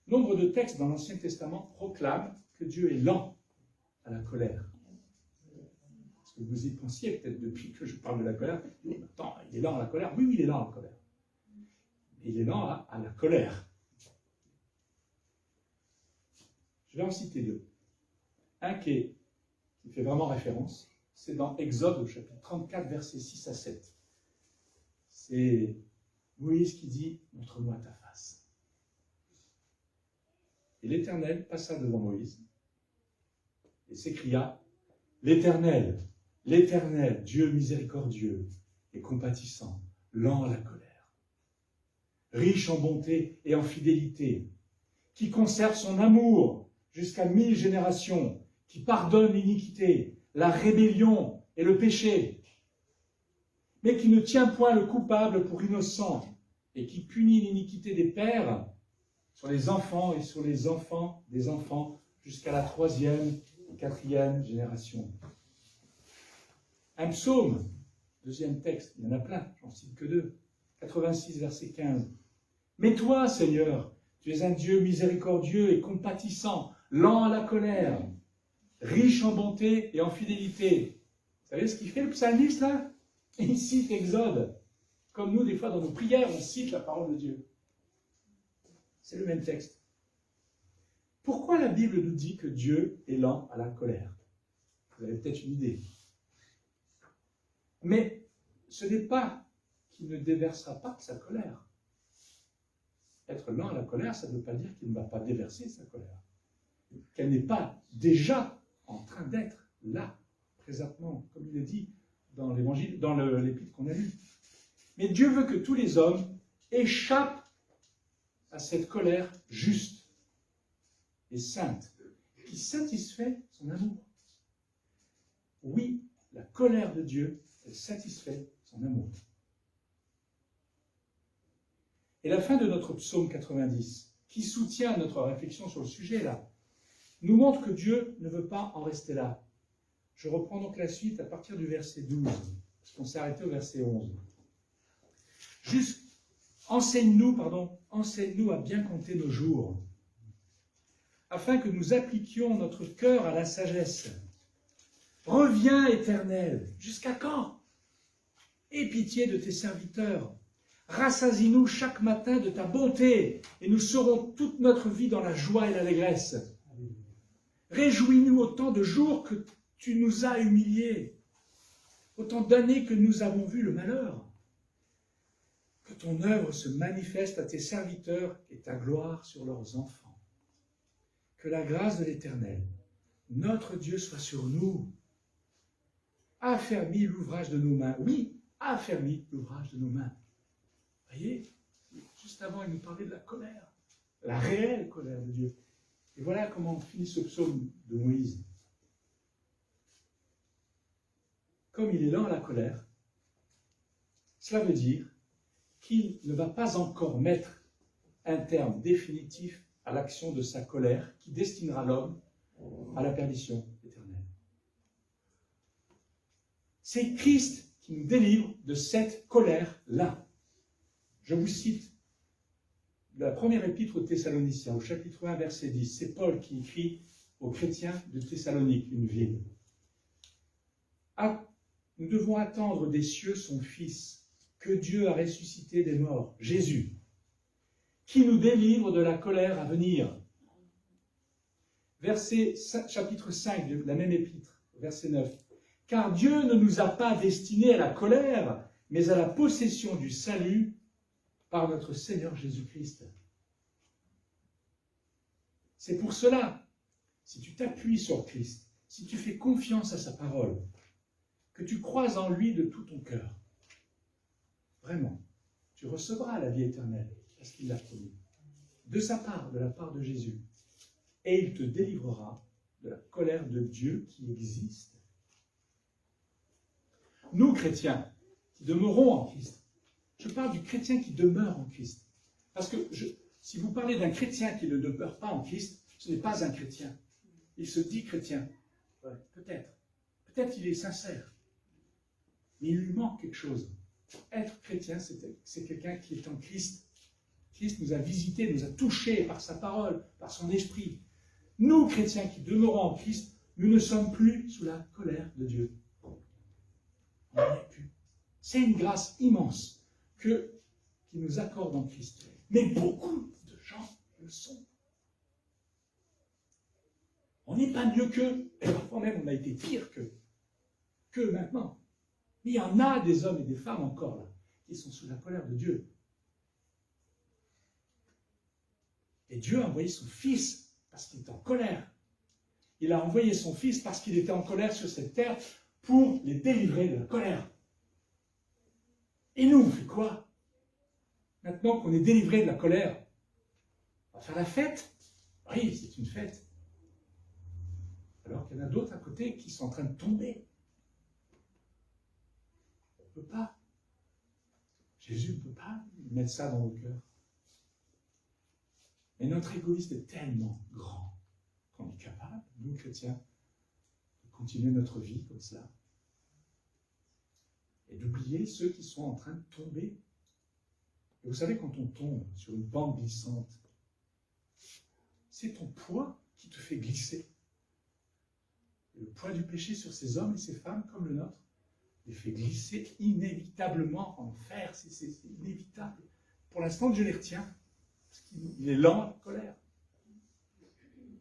nombre de textes dans l'Ancien Testament proclament que Dieu est lent à la colère. Parce que vous y pensiez peut-être depuis que je parle de la colère. Attends, il est lent à la colère. Oui, il est lent à la colère. Mais il est lent à la colère. Je vais en citer deux. Un qui fait vraiment référence, c'est dans Exode, au chapitre 34, versets 6 à 7. C'est Moïse qui dit « Montre-moi ta face ». Et l'Éternel passa devant Moïse et s'écria « L'Éternel, l'Éternel, Dieu miséricordieux et compatissant, lent à la colère, riche en bonté et en fidélité, qui conserve son amour jusqu'à 1000 générations, qui pardonne l'iniquité, la rébellion et le péché, mais qui ne tient point le coupable pour innocent et qui punit l'iniquité des pères sur les enfants et sur les enfants des enfants jusqu'à la 3e et 4e génération. Un psaume, deuxième texte, il y en a plein, j'en cite que deux. 86, verset 15. Mais toi, Seigneur, tu es un Dieu miséricordieux et compatissant, lent à la colère, riche en bonté et en fidélité. Vous savez ce qu'il fait le psalmiste là? Il cite Exode. Comme nous, des fois, dans nos prières, on cite la parole de Dieu. C'est le même texte. Pourquoi la Bible nous dit que Dieu est lent à la colère? Vous avez peut-être une idée. Mais ce n'est pas qu'il ne déversera pas sa colère. Être lent à la colère, ça ne veut pas dire qu'il ne va pas déverser sa colère. Qu'elle n'est pas déjà en train d'être là, présentement, comme il est dit dans l'évangile, dans l'épître qu'on a lu. Mais Dieu veut que tous les hommes échappent à cette colère juste et sainte, qui satisfait son amour. Oui, la colère de Dieu, elle satisfait son amour. Et la fin de notre psaume 90, qui soutient notre réflexion sur le sujet là, nous montre que Dieu ne veut pas en rester là. Je reprends donc la suite à partir du verset 12, parce qu'on s'est arrêté au verset 11. Enseigne-nous à bien compter nos jours, afin que nous appliquions notre cœur à la sagesse. Reviens, Éternel, jusqu'à quand? Aie pitié de tes serviteurs. Rassasie-nous chaque matin de ta bonté, et nous serons toute notre vie dans la joie et l'allégresse. Réjouis-nous autant de jours que tu nous as humiliés, autant d'années que nous avons vu le malheur. Que ton œuvre se manifeste à tes serviteurs et ta gloire sur leurs enfants. Que la grâce de l'Éternel, notre Dieu, soit sur nous. Affermis l'ouvrage de nos mains. Oui, affermis l'ouvrage de nos mains. Voyez, juste avant, il nous parlait de la colère, la réelle colère de Dieu. Et voilà comment finit ce psaume de Moïse. Comme il est lent à la colère, cela veut dire qu'il ne va pas encore mettre un terme définitif à l'action de sa colère qui destinera l'homme à la perdition éternelle. C'est Christ qui nous délivre de cette colère-là. Je vous cite la première épître aux Thessaloniciens, au chapitre 1, verset 10. C'est Paul qui écrit aux chrétiens de Thessalonique, une ville. Nous devons attendre des cieux son Fils, que Dieu a ressuscité des morts, Jésus, qui nous délivre de la colère à venir. Chapitre 5 de la même épître, verset 9. Car Dieu ne nous a pas destinés à la colère, mais à la possession du salut par notre Seigneur Jésus-Christ. C'est pour cela, si tu t'appuies sur Christ, si tu fais confiance à sa parole, que tu crois en lui de tout ton cœur, vraiment, tu recevras la vie éternelle, parce qu'il l'a promis, de sa part, de la part de Jésus, et il te délivrera de la colère de Dieu qui existe. Nous, chrétiens, qui demeurons en Christ, je parle du chrétien qui demeure en Christ. Parce que si vous parlez d'un chrétien qui ne demeure pas en Christ, ce n'est pas un chrétien. Il se dit chrétien. Ouais, peut-être. Peut-être qu'il est sincère. Mais il lui manque quelque chose. Être chrétien, c'est quelqu'un qui est en Christ. Christ nous a visités, nous a touchés par sa parole, par son esprit. Nous, chrétiens qui demeurons en Christ, nous ne sommes plus sous la colère de Dieu. On n'en est plus. C'est une grâce immense qu'il nous accorde en Christ. Mais beaucoup de gens le sont. On n'est pas mieux qu'eux, et parfois même on a été pire qu'eux maintenant. Mais il y en a des hommes et des femmes encore là, qui sont sous la colère de Dieu. Et Dieu a envoyé son Fils parce qu'il est en colère. Il a envoyé son Fils parce qu'il était en colère sur cette terre pour les délivrer de la colère. Et nous, on fait quoi? Maintenant qu'on est délivré de la colère, on va faire la fête? Oui, c'est une fête. Alors qu'il y en a d'autres à côté qui sont en train de tomber. On ne peut pas. Jésus ne peut pas mettre ça dans nos cœurs. Mais notre égoïsme est tellement grand qu'on est capable, nous chrétiens, de continuer notre vie comme cela. et d'oublier ceux qui sont en train de tomber. Et vous savez, quand on tombe sur une pente glissante, c'est ton poids qui te fait glisser. Et le poids du péché sur ces hommes et ces femmes comme le nôtre les fait glisser inévitablement en enfer. C'est inévitable. Pour l'instant, Dieu les retient. Parce qu'il est lent à la colère.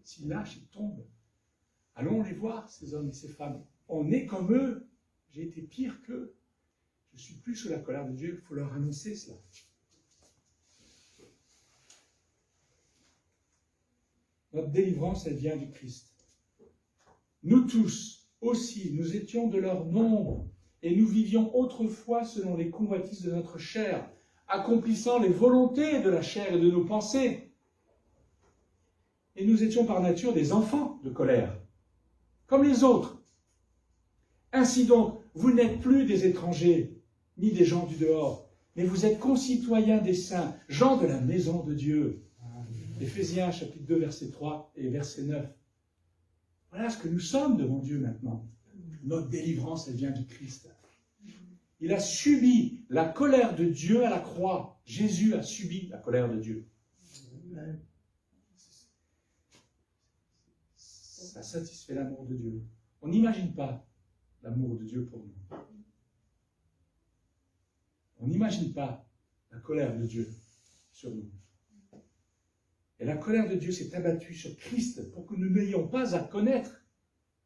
S'il lâche, il tombe. Allons les voir, ces hommes et ces femmes. On est comme eux. J'ai été pire qu'eux. Je suis plus sous la colère de Dieu. Il faut leur annoncer cela. Notre délivrance, elle vient du Christ. Nous tous, aussi, nous étions de leur nombre, et nous vivions autrefois selon les convoitises de notre chair, accomplissant les volontés de la chair et de nos pensées. Et nous étions par nature des enfants de colère, comme les autres. Ainsi donc, vous n'êtes plus des étrangers, ni des gens du dehors, mais vous êtes concitoyens des saints, gens de la maison de Dieu. Éphésiens, chapitre 2, verset 3 et verset 9. Voilà ce que nous sommes devant Dieu maintenant. Notre délivrance, elle vient du Christ. Il a subi la colère de Dieu à la croix. Jésus a subi la colère de Dieu. Ça satisfait l'amour de Dieu. On n'imagine pas l'amour de Dieu pour nous. On n'imagine pas la colère de Dieu sur nous. Et la colère de Dieu s'est abattue sur Christ pour que nous n'ayons pas à connaître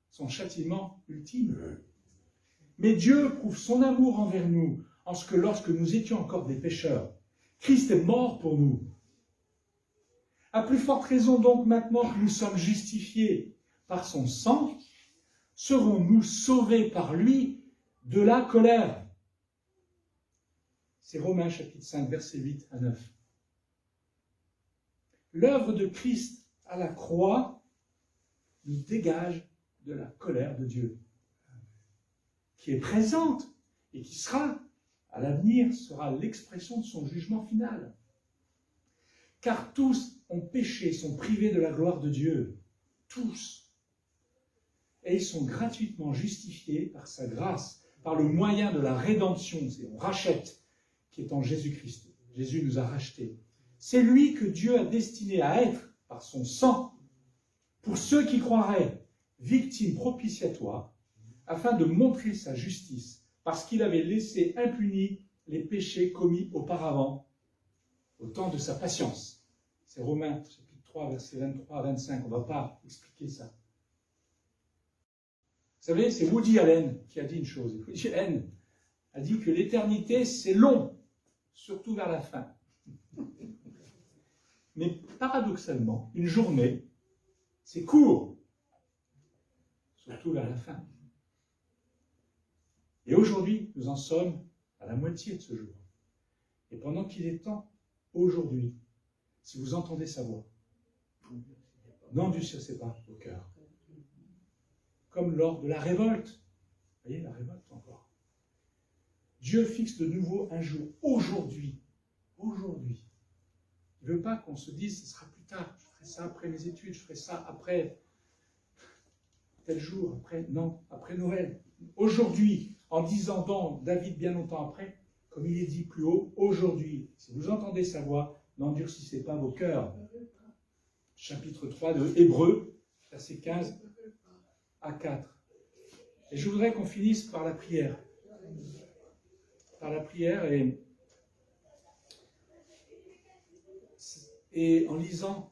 son châtiment ultime. Mais Dieu prouve son amour envers nous en ce que lorsque nous étions encore des pécheurs, Christ est mort pour nous. À plus forte raison donc maintenant que nous sommes justifiés par son sang, serons-nous sauvés par lui de la colère. C'est Romains chapitre 5, versets 8 à 9. L'œuvre de Christ à la croix nous dégage de la colère de Dieu, qui est présente et qui sera, à l'avenir, sera l'expression de son jugement final. Car tous ont péché, sont privés de la gloire de Dieu. Tous. Et ils sont gratuitement justifiés par sa grâce, par le moyen de la rédemption, c'est on rachète, qui est en Jésus-Christ. Jésus nous a rachetés. C'est lui que Dieu a destiné à être, par son sang, pour ceux qui croiraient, victime propitiatoire, afin de montrer sa justice, parce qu'il avait laissé impunis les péchés commis auparavant, au temps de sa patience. C'est Romains, chapitre 3, versets 23 à 25, on ne va pas expliquer ça. Vous savez, c'est Woody Allen qui a dit une chose. Woody Allen a dit que l'éternité, c'est long, surtout vers la fin. Mais paradoxalement, une journée, c'est court, surtout vers la fin. Et aujourd'hui, nous en sommes à la moitié de ce jour. Et pendant qu'il est temps, aujourd'hui, si vous entendez sa voix, n'endurcissez pas vos cœurs. Comme lors de la révolte. Vous voyez, la révolte encore. Dieu fixe de nouveau un jour, aujourd'hui. Aujourd'hui. Il ne veut pas qu'on se dise, ce sera plus tard, je ferai ça après mes études, je ferai ça après tel jour, après, non, après Noël. Aujourd'hui, en disant donc David bien longtemps après, comme il est dit plus haut, aujourd'hui, si vous entendez sa voix, n'endurcissez pas vos cœurs. Chapitre 3 de Hébreux, versets 15 à 4. Et je voudrais qu'on finisse par la prière. Par la prière et en lisant,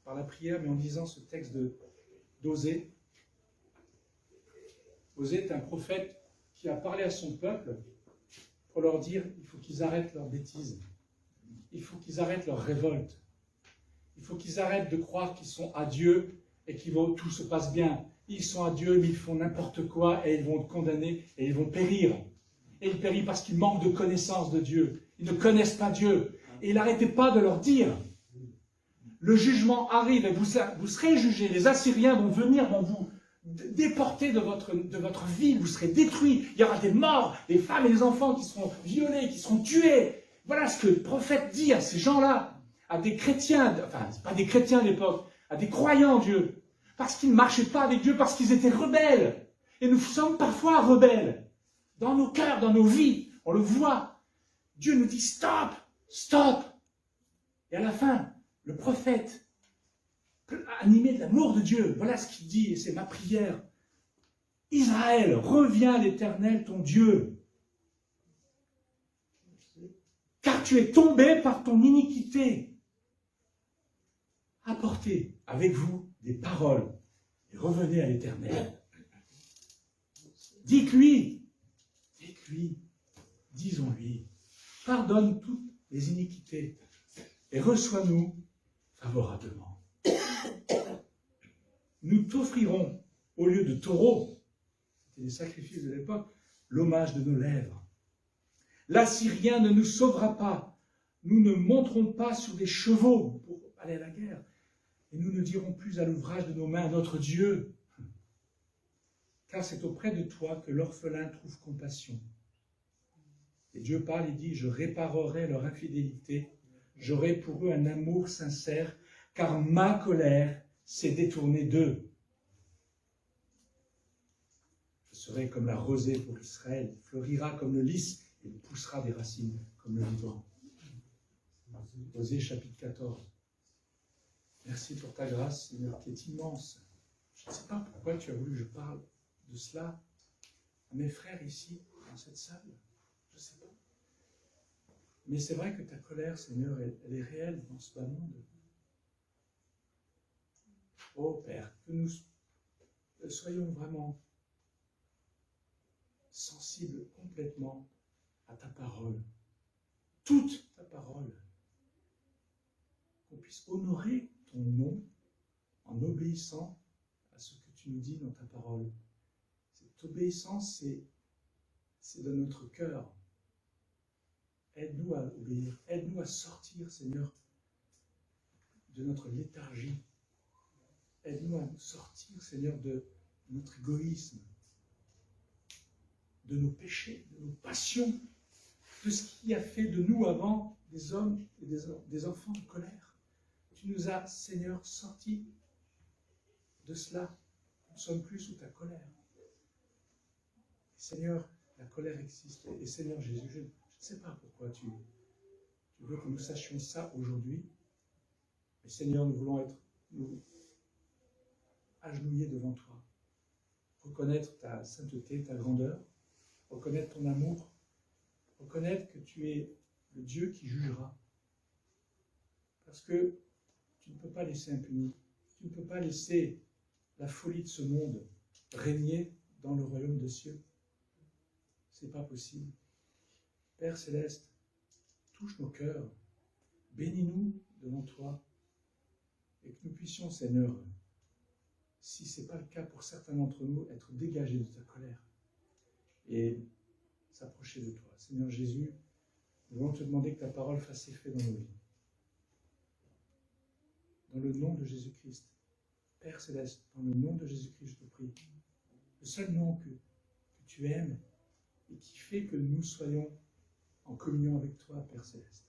par la prière, mais en lisant ce texte d'Osée. Osée est un prophète qui a parlé à son peuple pour leur dire il faut qu'ils arrêtent leurs bêtises, il faut qu'ils arrêtent leur révolte, il faut qu'ils arrêtent de croire qu'ils sont à Dieu et que tout se passe bien. Ils sont à Dieu, mais ils font n'importe quoi et ils vont être condamnés et ils vont périr. Et ils périssent parce qu'ils manquent de connaissance de Dieu. Ils ne connaissent pas Dieu. Et il n'arrêtait pas de leur dire le jugement arrive et vous serez jugés. Les Assyriens vont venir, vont vous déporter de votre ville, vous serez détruits. Il y aura des morts, des femmes et des enfants qui seront violés, qui seront tués. Voilà ce que le prophète dit à ces gens-là, à des chrétiens, enfin, c'est pas des chrétiens à l'époque, à des croyants en Dieu, parce qu'ils ne marchaient pas avec Dieu, parce qu'ils étaient rebelles. Et nous sommes parfois rebelles. dans nos cœurs, dans nos vies. On le voit. Dieu nous dit stop, stop. Et à la fin, le prophète, animé de l'amour de Dieu, voilà ce qu'il dit, et c'est ma prière. Israël, reviens à l'Éternel, ton Dieu. Car tu es tombé par ton iniquité. Apportez avec vous des paroles et revenez à l'Éternel. Dites-lui, disons-lui, pardonne toutes les iniquités et reçois-nous favorablement. Nous t'offrirons, au lieu de taureaux, c'était les sacrifices de l'époque, l'hommage de nos lèvres. L'Assyrien ne nous sauvera pas. Nous ne monterons pas sur des chevaux pour aller à la guerre. Et nous ne dirons plus à l'ouvrage de nos mains notre Dieu. Car c'est auprès de toi que l'orphelin trouve compassion. Et Dieu parle et dit, je réparerai leur infidélité. J'aurai pour eux un amour sincère, car ma colère s'est détournée d'eux. Je serai comme la rosée pour Israël, il fleurira comme le lys, et il poussera des racines comme le Liban. Osée chapitre 14. Merci pour ta grâce, Seigneur, qui est immense. Je ne sais pas pourquoi tu as voulu que je parle de cela à mes frères ici, dans cette salle. Je ne sais pas. Mais c'est vrai que ta colère, Seigneur, elle est réelle dans ce bas monde. Oh Père, que nous soyons vraiment sensibles complètement à ta parole, toute ta parole, qu'on puisse honorer ton nom en obéissant à ce que tu nous dis dans ta parole. Cette obéissance, c'est dans notre cœur. Aide-nous à obéir, aide-nous à sortir, Seigneur, de notre léthargie. Aide-nous à sortir, Seigneur, de notre égoïsme, de nos péchés, de nos passions, de ce qui a fait de nous avant des hommes et des enfants de colère. Tu nous as, Seigneur, sortis de cela. Nous ne sommes plus sous ta colère. Seigneur, la colère existe. Et Seigneur Jésus, je ne sais pas pourquoi tu veux que nous sachions ça aujourd'hui. Mais Seigneur, nous voulons être agenouillés devant toi. Reconnaître ta sainteté, ta grandeur. Reconnaître ton amour. Reconnaître que tu es le Dieu qui jugera. Parce que tu ne peux pas laisser impuni. Tu ne peux pas laisser la folie de ce monde régner dans le royaume des cieux. Ce n'est pas possible. Père Céleste, touche nos cœurs. Bénis-nous devant toi. Et que nous puissions, Seigneur, si ce n'est pas le cas pour certains d'entre nous, être dégagés de ta colère et s'approcher de toi. Seigneur Jésus, nous voulons te demander que ta parole fasse effet dans nos vies. Dans le nom de Jésus-Christ, Père Céleste, dans le nom de Jésus-Christ, je te prie, le seul nom que tu aimes et qui fait que nous soyons en communion avec toi, Père Céleste.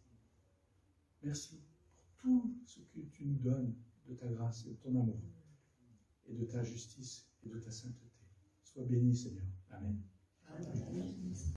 Merci pour tout ce que tu nous donnes de ta grâce et de ton amour et de ta justice et de ta sainteté. Sois béni, Seigneur. Amen. Amen.